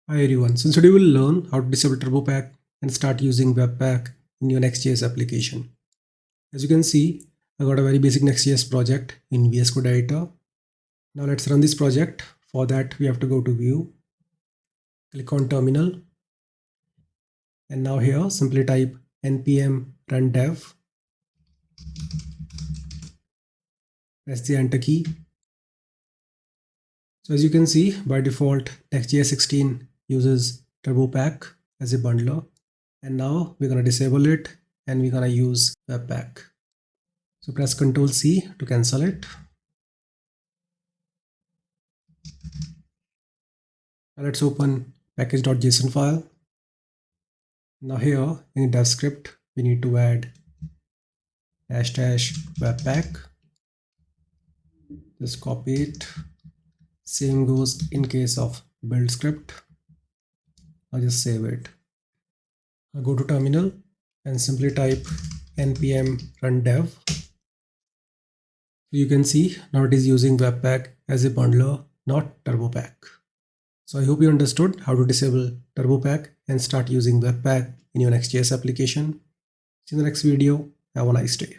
Hi everyone, so today we'll learn how to disable Turbopack and start using Webpack in your next.js application. As you can see, I got a very basic next.js project in VS Code editor. Now let's run this project. For that, we have to go to View, click on Terminal, and now here simply type npm run dev, press the enter key. So as you can see, by default, next.js 16 uses Turbopack as a bundler, and now we're going to disable it and we're going to use Webpack. So press Ctrl C to cancel it. Now let's open package.json file. Now here in dev script, we need to add #webpack. Just copy it. Same goes in case of build script. I'll just save it. I'll go to terminal and simply type npm run dev. You can see now it is using Webpack as a bundler, not Turbopack. So I hope you understood how to disable Turbopack and start using Webpack in your next.js application. See you in the next video. Have a nice day.